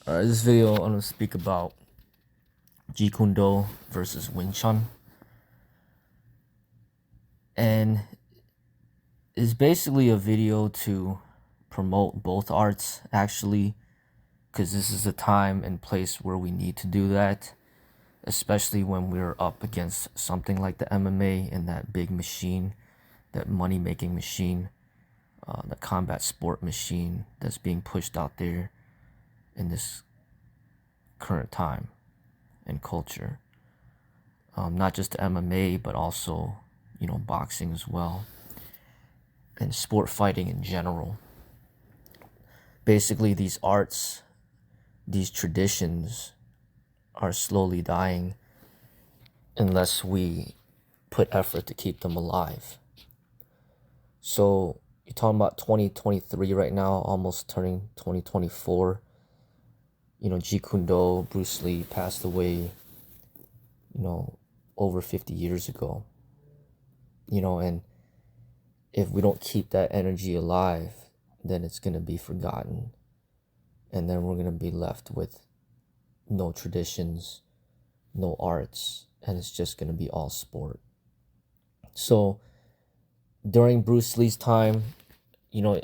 This video I'm going to speak about Jeet Kune Do versus Wing Chun. And it's basically a video to promote both arts, actually, because this is a time and place where we need to do that, especially when we're up against something like the MMA and that big machine, that money-making machine, the combat sport machine that's being pushed out there in this current time and culture. Not just the MMA, but also, boxing as well, and sport fighting in general. Basically, these arts, these traditions are slowly dying unless we put effort to keep them alive. So you're talking about 2023 right now, almost turning 2024. Jeet Kune Do, Bruce Lee passed away, over 50 years ago. And if we don't keep that energy alive, then it's going to be forgotten. And then we're going to be left with no traditions, no arts, and it's just going to be all sport. So during Bruce Lee's time,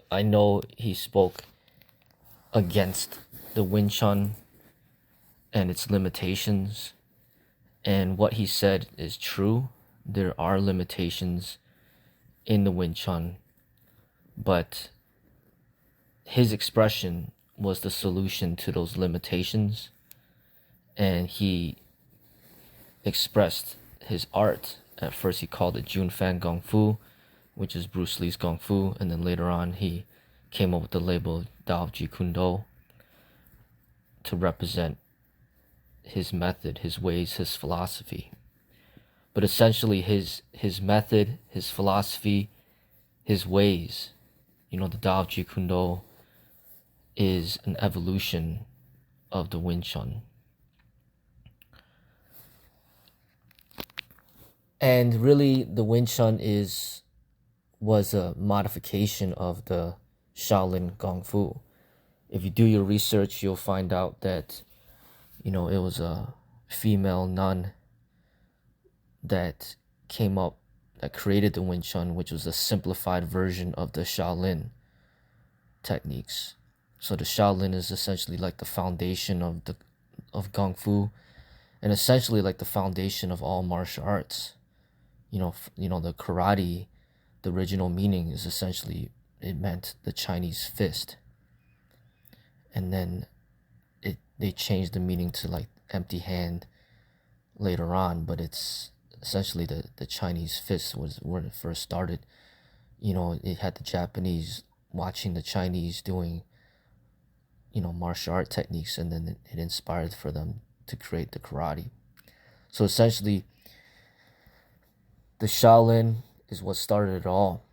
I know he spoke against the Wing Chun and its limitations. And what he said is true. There are limitations in the Wing Chun, but his expression was the solution to those limitations, and he expressed his art. At first he called it Junfan Kung Fu, which is Bruce Lee's Kung Fu, and then later on he came up with the label Dao Jeet Kune Do to represent his method, his ways, his philosophy. But essentially his method, his philosophy, his ways, the Dao Jeet Kune Do is an evolution of the Wing Chun. And really the Wing Chun was a modification of the Shaolin Kung Fu. If you do your research, you'll find out that it was a female nun that created the Wing Chun, which was a simplified version of the Shaolin techniques. So the Shaolin is essentially like the foundation of Kung Fu, and essentially like the foundation of all martial arts. The karate, the original meaning is essentially, it meant the Chinese fist. And then they changed the meaning to like empty hand later on, but it's essentially the Chinese fist was where it first started. It had the Japanese watching the Chinese doing, martial art techniques, and then it inspired for them to create the karate. So essentially, the Shaolin is what started it all.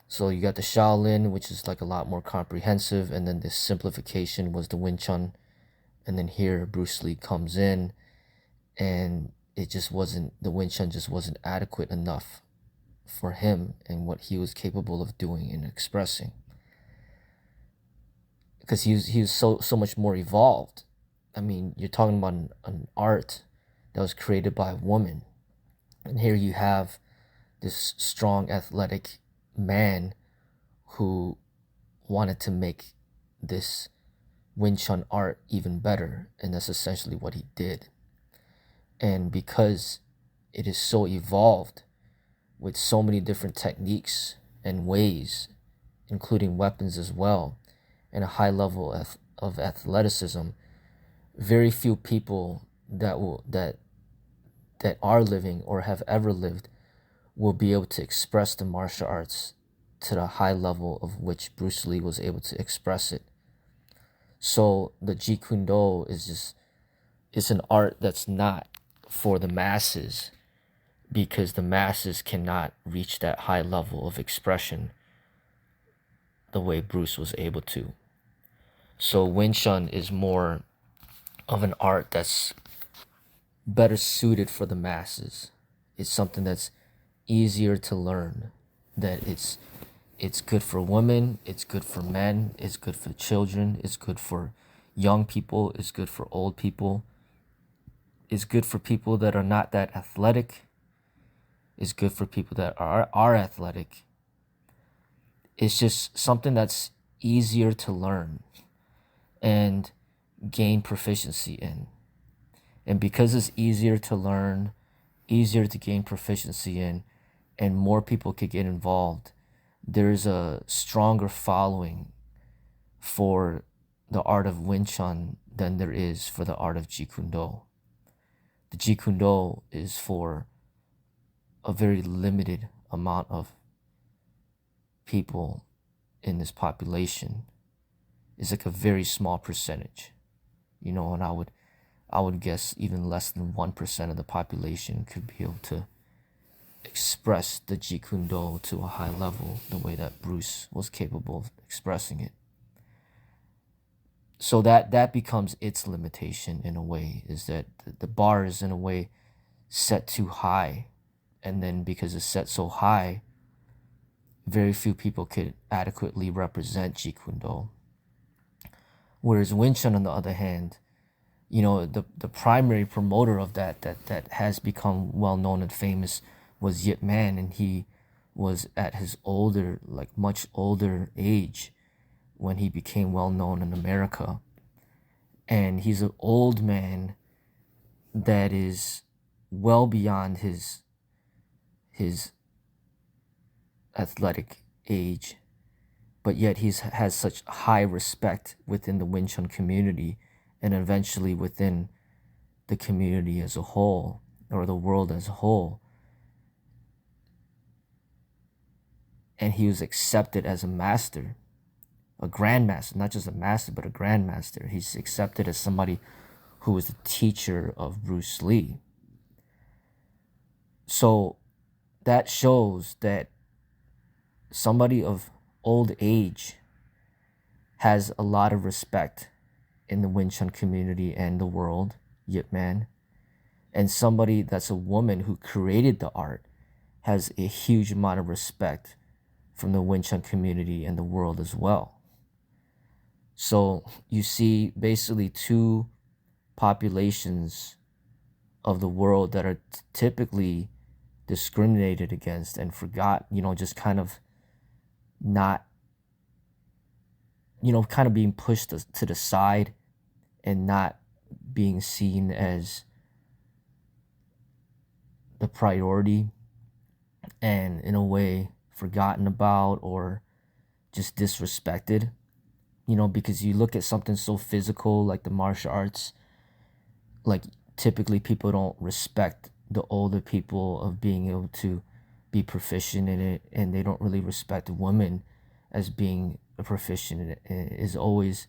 So you got the Shaolin, which is like a lot more comprehensive, and then this simplification was the Wing Chun. And then here Bruce Lee comes in, and the Wing Chun just wasn't adequate enough for him and what he was capable of doing and expressing. Because he was so much more evolved. I mean, you're talking about an art that was created by a woman. And here you have this strong, athletic man who wanted to make this Wing Chun art even better, and that's essentially what he did. And because it is so evolved with so many different techniques and ways, including weapons as well, and a high level of athleticism, very few people that are living or have ever lived will be able to express the martial arts to the high level of which Bruce Lee was able to express it. So the Jeet Kune Do it's an art that's not for the masses, because the masses cannot reach that high level of expression the way Bruce was able to. So Wing Chun is more of an art that's better suited for the masses. It's something that's easier to learn, that it's good for women, it's good for men, it's good for children, it's good for young people, it's good for old people, it's good for people that are not that athletic, it's good for people that are athletic. It's just something that's easier to learn and gain proficiency in. And because it's easier to learn, easier to gain proficiency in, and more people could get involved, there's a stronger following for the art of Wing Chun than there is for the art of Jeet Kune Do. The Jeet Kune Do is for a very limited amount of people in this population. It's like a very small percentage, and I would guess even less than 1% of the population could be able to express the Jeet Kune Do to a high level the way that Bruce was capable of expressing it. So that becomes its limitation in a way, is that the bar is in a way set too high, and then because it's set so high, very few people could adequately represent Jeet Kune Do. Whereas Wing Chun, on the other hand, the primary promoter of that has become well known and famous was Yip Man, and he was at his much older age when he became well known in America. And he's an old man that is well beyond his athletic age, but yet has such high respect within the Wing Chun community, and eventually within the community as a whole, or the world as a whole. And he was accepted as a master, a grandmaster, not just a master, but a grandmaster. He's accepted as somebody who was the teacher of Bruce Lee. So that shows that somebody of old age has a lot of respect in the Wing Chun community and the world, Yip Man. And somebody that's a woman who created the art has a huge amount of respect from the Wing Chun community and the world as well. So you see basically two populations of the world that are typically discriminated against and forgot, just kind of not, kind of being pushed to the side and not being seen as the priority, and in a way forgotten about or just disrespected, because you look at something so physical like the martial arts, like typically people don't respect the older people of being able to be proficient in it, and they don't really respect women as being a proficient in it. It is always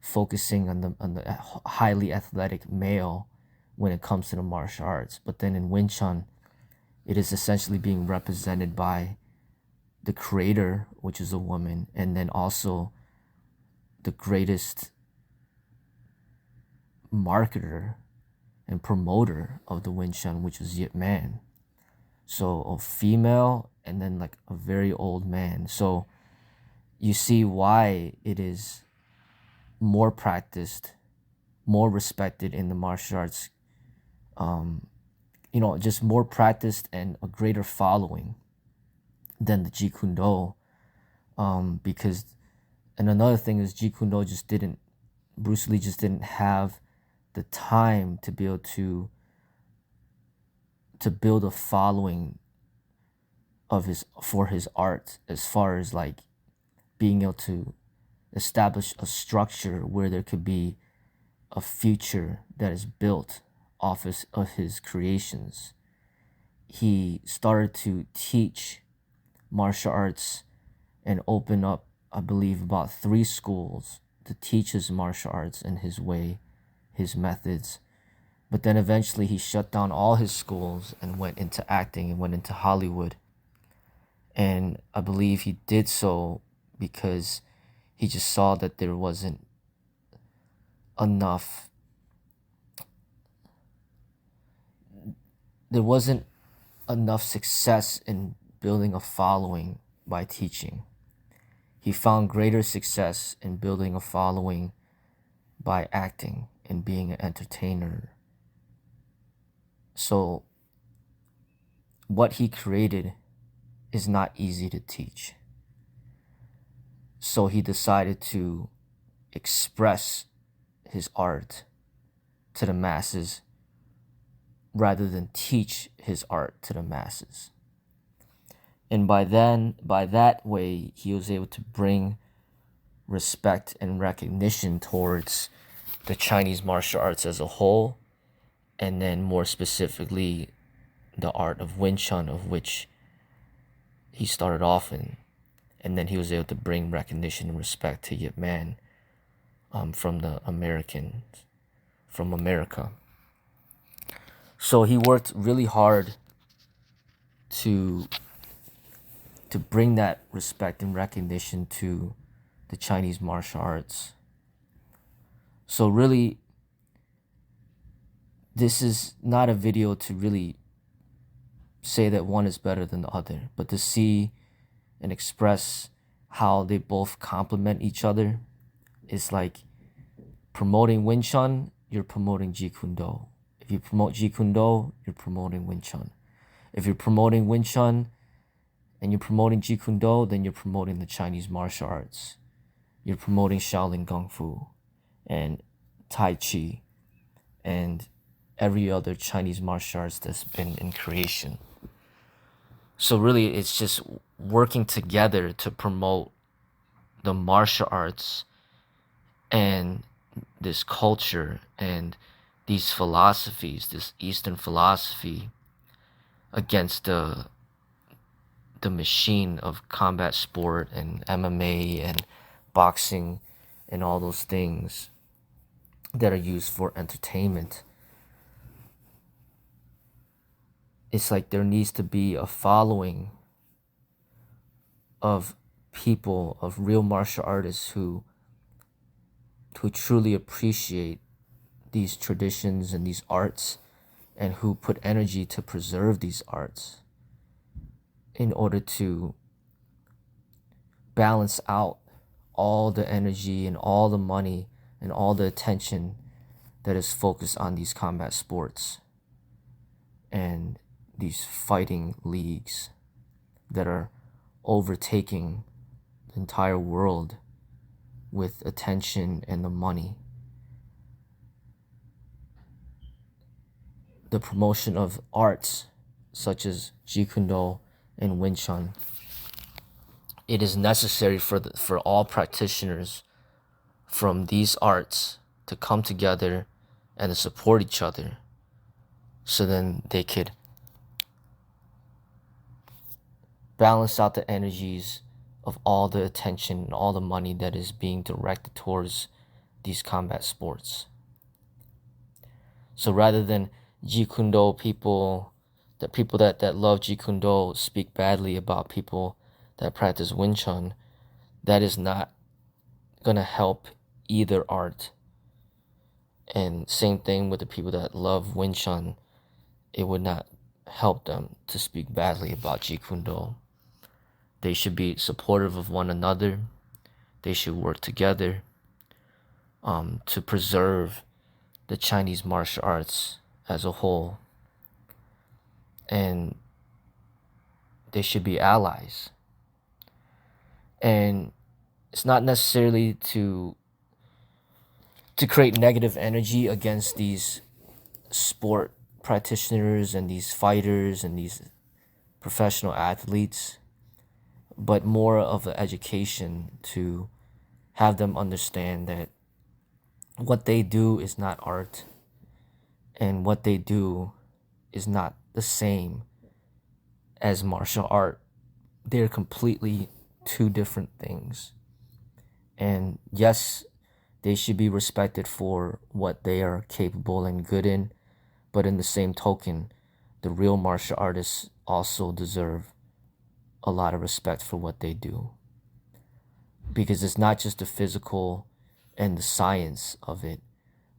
focusing on the highly athletic male when it comes to the martial arts. But then in Wing Chun, it is essentially being represented by the creator, which is a woman, and then also the greatest marketer and promoter of the Wing Chun, which was Yip Man. So a female and then like a very old man. So you see why it is more practiced, more respected in the martial arts, just more practiced and a greater following than the Jeet Kune Do. Because, and another thing is Jeet Kune Do Bruce Lee just didn't have the time to be able to build a following for his art, as far as like being able to establish a structure where there could be a future that is built off of his creations. He started to teach martial arts and open up, I believe, about 3 schools to teach his martial arts in his way, his methods. But then eventually he shut down all his schools and went into acting and went into Hollywood. And I believe he did so because he just saw that there wasn't enough success in building a following by teaching. He found greater success in building a following by acting and being an entertainer. So what he created is not easy to teach. So he decided to express his art to the masses rather than teach his art to the masses. And by that way, he was able to bring respect and recognition towards the Chinese martial arts as a whole, and then more specifically, the art of Wing Chun, of which he started off in. And then he was able to bring recognition and respect to Yip Man from America. So he worked really hard to bring that respect and recognition to the Chinese martial arts. So really, this is not a video to really say that one is better than the other, but to see and express how they both complement each other. It's like promoting Wing Chun, you're promoting Jeet Kune Do. If you promote Jeet Kune Do, you're promoting Wing Chun. If you're promoting Wing Chun and you're promoting Jeet Kune Do, then you're promoting the Chinese martial arts. You're promoting Shaolin Kung Fu and Tai Chi and every other Chinese martial arts that's been in creation. So really, it's just working together to promote the martial arts and this culture and these philosophies, this Eastern philosophy, against the machine of combat sport and MMA and boxing and all those things that are used for entertainment. It's like there needs to be a following of people, of real martial artists who truly appreciate these traditions and these arts, and who put energy to preserve these arts in order to balance out all the energy and all the money and all the attention that is focused on these combat sports and these fighting leagues that are overtaking the entire world with attention and the money. The promotion of arts such as Jeet Kune Do and Wing Chun, it is necessary for all practitioners from these arts to come together and to support each other, so then they could balance out the energies of all the attention and all the money that is being directed towards these combat sports. So rather than Jeet Kune Do people that love Jeet Kune Do speak badly about people that practice Wing Chun, that is not going to help either art. And same thing with the people that love Wing Chun, it would not help them to speak badly about Jeet Kune Do. They should be supportive of one another. They should work together to preserve the Chinese martial arts as a whole. And they should be allies. And it's not necessarily to create negative energy against these sport practitioners and these fighters and these professional athletes, but more of an education to have them understand that what they do is not art, and what they do is not the same as martial art. They're completely two different things. And yes, they should be respected for what they are capable and good in, but in the same token, the real martial artists also deserve a lot of respect for what they do. Because it's not just the physical and the science of it,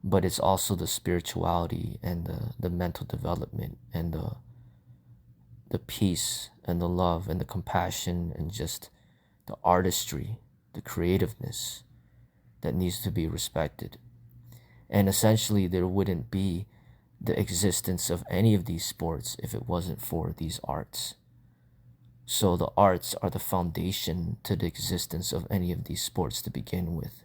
but it's also the spirituality and the mental development and the peace and the love and the compassion and just the artistry, the creativeness that needs to be respected. And essentially, there wouldn't be the existence of any of these sports if it wasn't for these arts. So the arts are the foundation to the existence of any of these sports to begin with.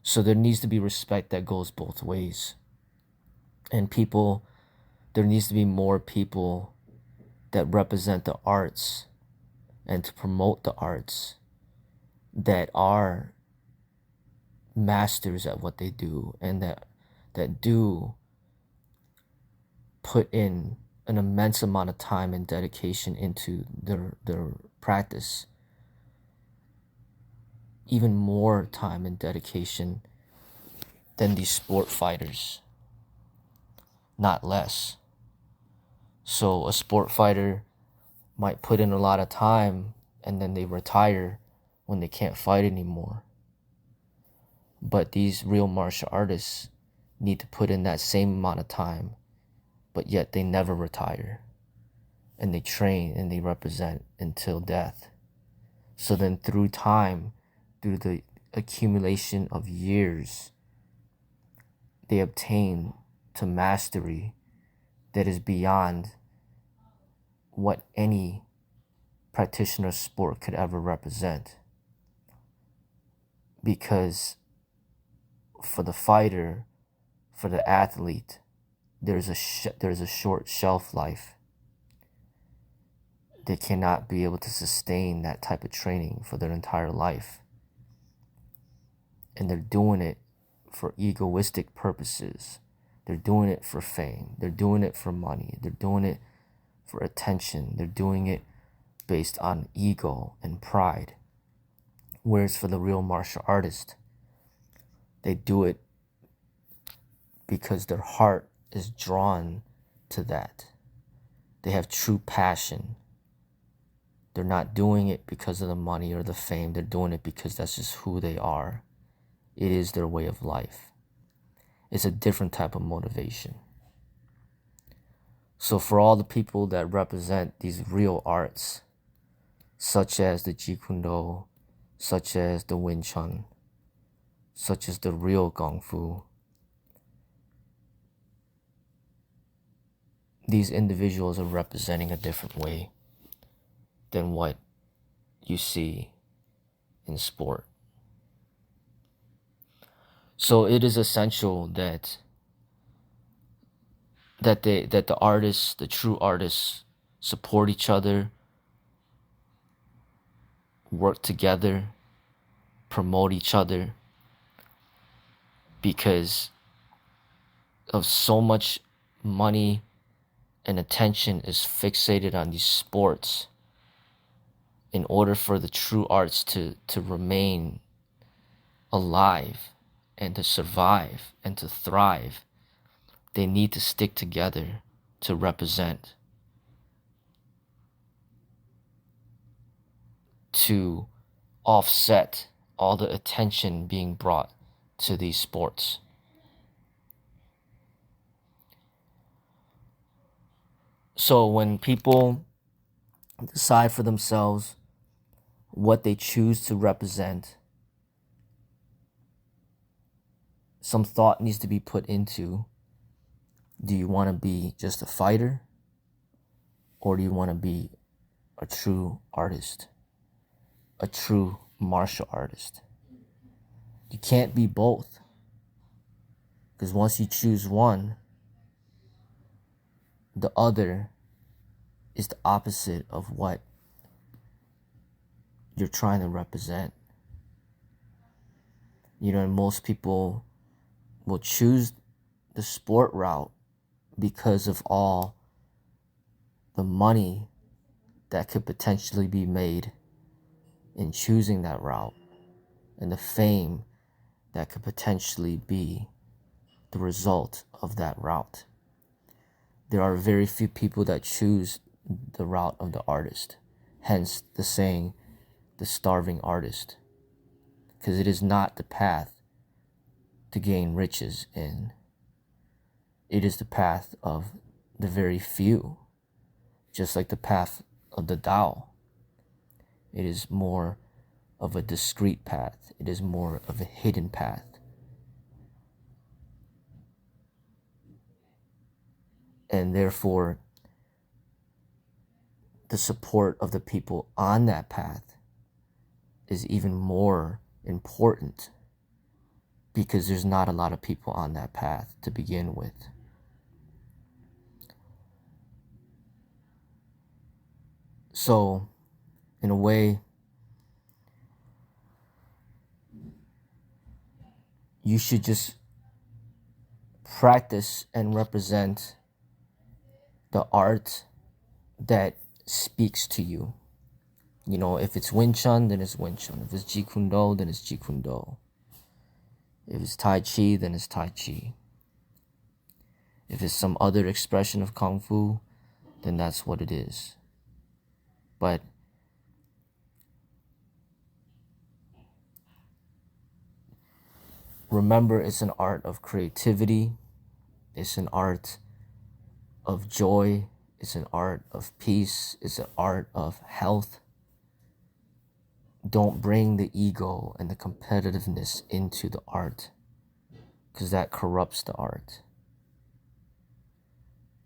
So there needs to be respect that goes both ways. And there needs to be more people that represent the arts and to promote the arts that are masters at what they do, and that do put in an immense amount of time and dedication into their practice. Even more time and dedication than these sport fighters, not less. So a sport fighter might put in a lot of time and then they retire when they can't fight anymore. But these real martial artists need to put in that same amount of time, but yet they never retire. And they train and they represent until death. So then through time, through the accumulation of years, they obtain to mastery that is beyond what any practitioner sport could ever represent. Because for the fighter, for the athlete, there's a short shelf life. They cannot be able to sustain that type of training for their entire life. And they're doing it for egoistic purposes. They're doing it for fame. They're doing it for money. They're doing it for attention. They're doing it based on ego and pride. Whereas for the real martial artist, they do it because their heart is drawn to that. They have true passion. They're not doing it because of the money or the fame. They're doing it because that's just who they are. It is their way of life. It's a different type of motivation. So for all the people that represent these real arts, such as the Jeet Kune Do, such as the Wing Chun, such as the real Kung Fu, these individuals are representing a different way than what you see in sport. So it is essential that the artists, the true artists, support each other, work together, promote each other, because of so much money and attention is fixated on these sports. In order for the true arts to remain alive and to survive and to thrive, they need to stick together to represent, to offset all the attention being brought to these sports. So when people decide for themselves what they choose to represent, some thought needs to be put into, do you want to be just a fighter, or do you want to be a true artist, a true martial artist? You can't be both, because once you choose one, the other is the opposite of what you're trying to represent. And most people will choose the sport route because of all the money that could potentially be made in choosing that route, and the fame that could potentially be the result of that route. There are very few people that choose the route of the artist, hence the saying, the starving artist, because it is not the path to gain riches in. It is the path of the very few, just like the path of the Tao. It is more of a discreet path. It is more of a hidden path. And therefore, the support of the people on that path is even more important, because there's not a lot of people on that path to begin with. So, in a way, you should just practice and represent the art that speaks to you. You know, if it's Wing Chun, then it's Wing Chun. If it's Jeet Kune Do, then it's Jeet Kune Do. If it's Tai Chi, then it's Tai Chi. If it's some other expression of Kung Fu, then that's what it is. But remember, it's an art of creativity. It's an art of joy. It's an art of peace. It's an art of health. Don't bring the ego and the competitiveness into the art, because that corrupts the art.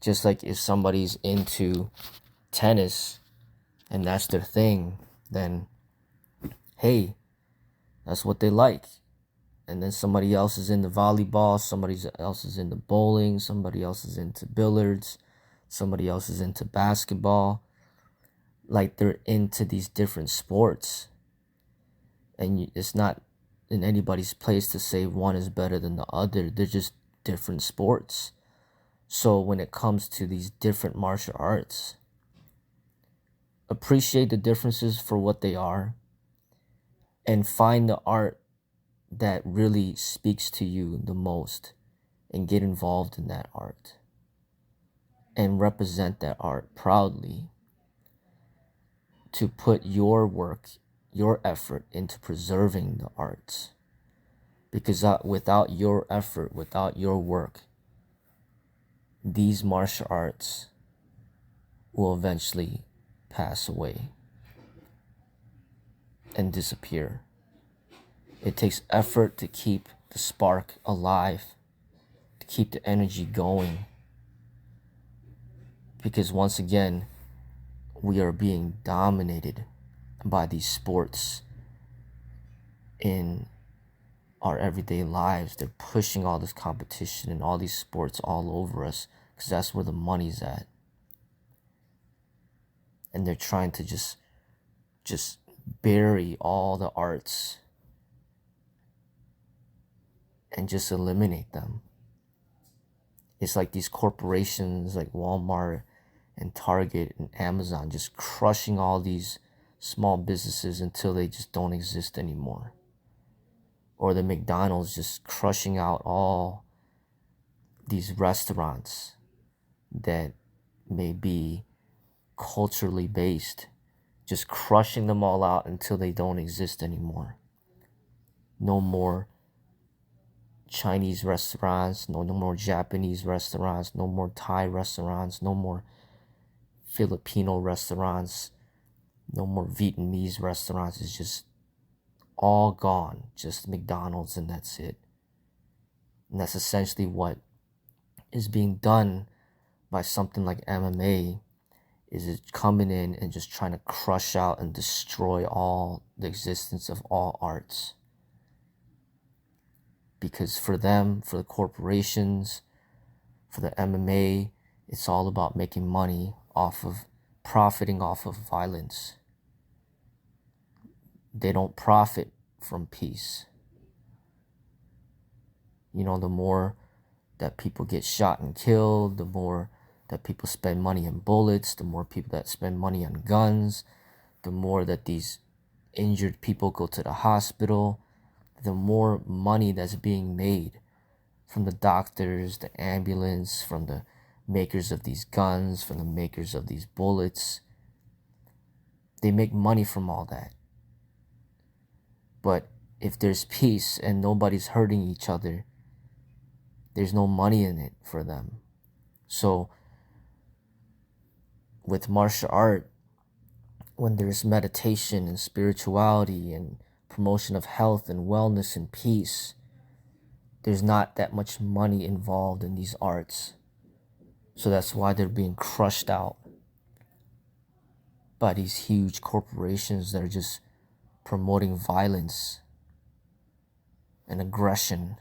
Just like if somebody's into tennis and that's their thing, then hey, that's what they like. And then somebody else is into volleyball, somebody else is into bowling, somebody else is into billiards, somebody else is into basketball. Like, they're into these different sports. And it's not in anybody's place to say one is better than the other. They're just different sports. So when it comes to these different martial arts, appreciate the differences for what they are, and find the art that really speaks to you the most, and get involved in that art and represent that art proudly, to put your work, your effort into preserving the arts. Because without your effort, without your work, these martial arts will eventually pass away and disappear. It takes effort to keep the spark alive, to keep the energy going. Because once again, we are being dominated by these sports in our everyday lives. They're pushing all this competition and all these sports all over us, because that's where the money's at. And they're trying to just bury all the arts and just eliminate them. It's like these corporations like Walmart and Target and Amazon just crushing all these small businesses until they just don't exist anymore. Or the McDonald's just crushing out all these restaurants that may be culturally based, just crushing them all out until they don't exist anymore. No more Chinese restaurants, no more Japanese restaurants, no more Thai restaurants, no more Filipino restaurants, no more Vietnamese restaurants. It's just all gone, just McDonald's, and that's it. And that's essentially what is being done by something like MMA, is it coming in and just trying to crush out and destroy all the existence of all arts. Because for them, for the corporations, for the MMA, it's all about making money profiting off of violence. They don't profit from peace. You know, the more that people get shot and killed, the more that people spend money on bullets, the more people that spend money on guns, the more that these injured people go to the hospital, the more money that's being made from the doctors, the ambulance, from the makers of these guns, from the makers of these bullets. They make money from all that. But if there's peace and nobody's hurting each other, there's no money in it for them. So with martial art, when there's meditation and spirituality and promotion of health and wellness and peace, there's not that much money involved in these arts. So that's why they're being crushed out by these huge corporations that are just promoting violence and aggression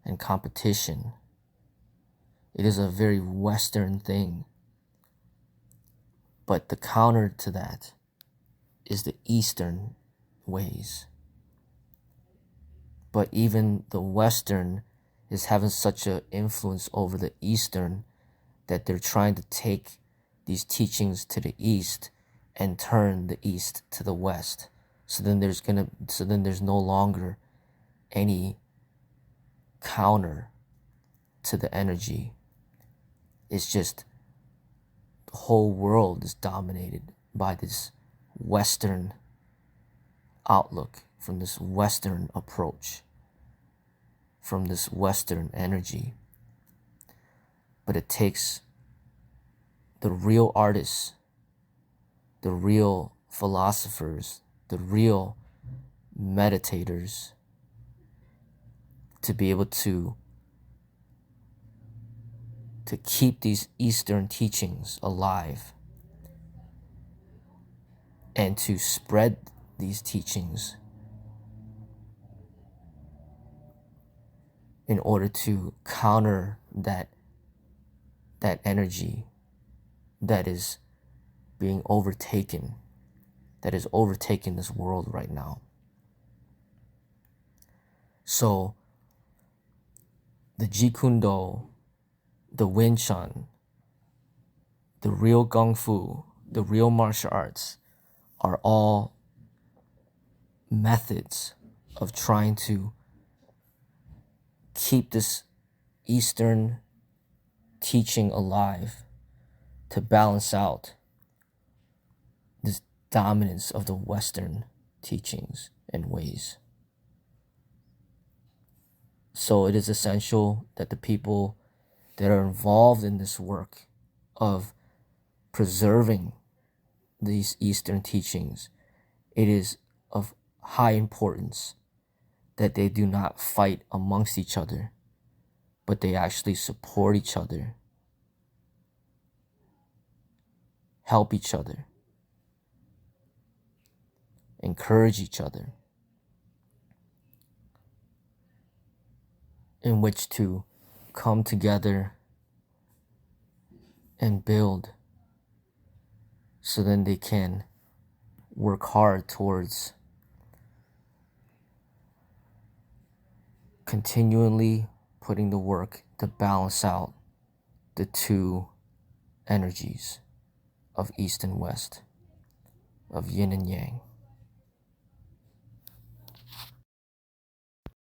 and competition. It is a very Western thing. But the counter to that is the Eastern ways. But even the Western is having such an influence over the Eastern that they're trying to take these teachings to the East and turn the East to the West. So then there's no longer any counter to the energy. It's just the whole world is dominated by this Western outlook, from this Western approach, from this Western energy. But it takes the real artists, the real philosophers, the real meditators to be able to keep these Eastern teachings alive and to spread these teachings in order to counter that energy that is being overtaken, that is overtaking this world right now. So the Jeet Kune Do, the Wing Chun, the real Kung Fu, the real martial arts are all methods of trying to keep this Eastern teaching alive, to balance out this dominance of the Western teachings and ways. So it is essential that the people that are involved in this work of preserving these Eastern teachings, it is of high importance that they do not fight amongst each other, but they actually support each other, help each other, encourage each other, in which to come together and build, so then they can work hard towards continually putting the work to balance out the two energies of East and West, of yin and yang.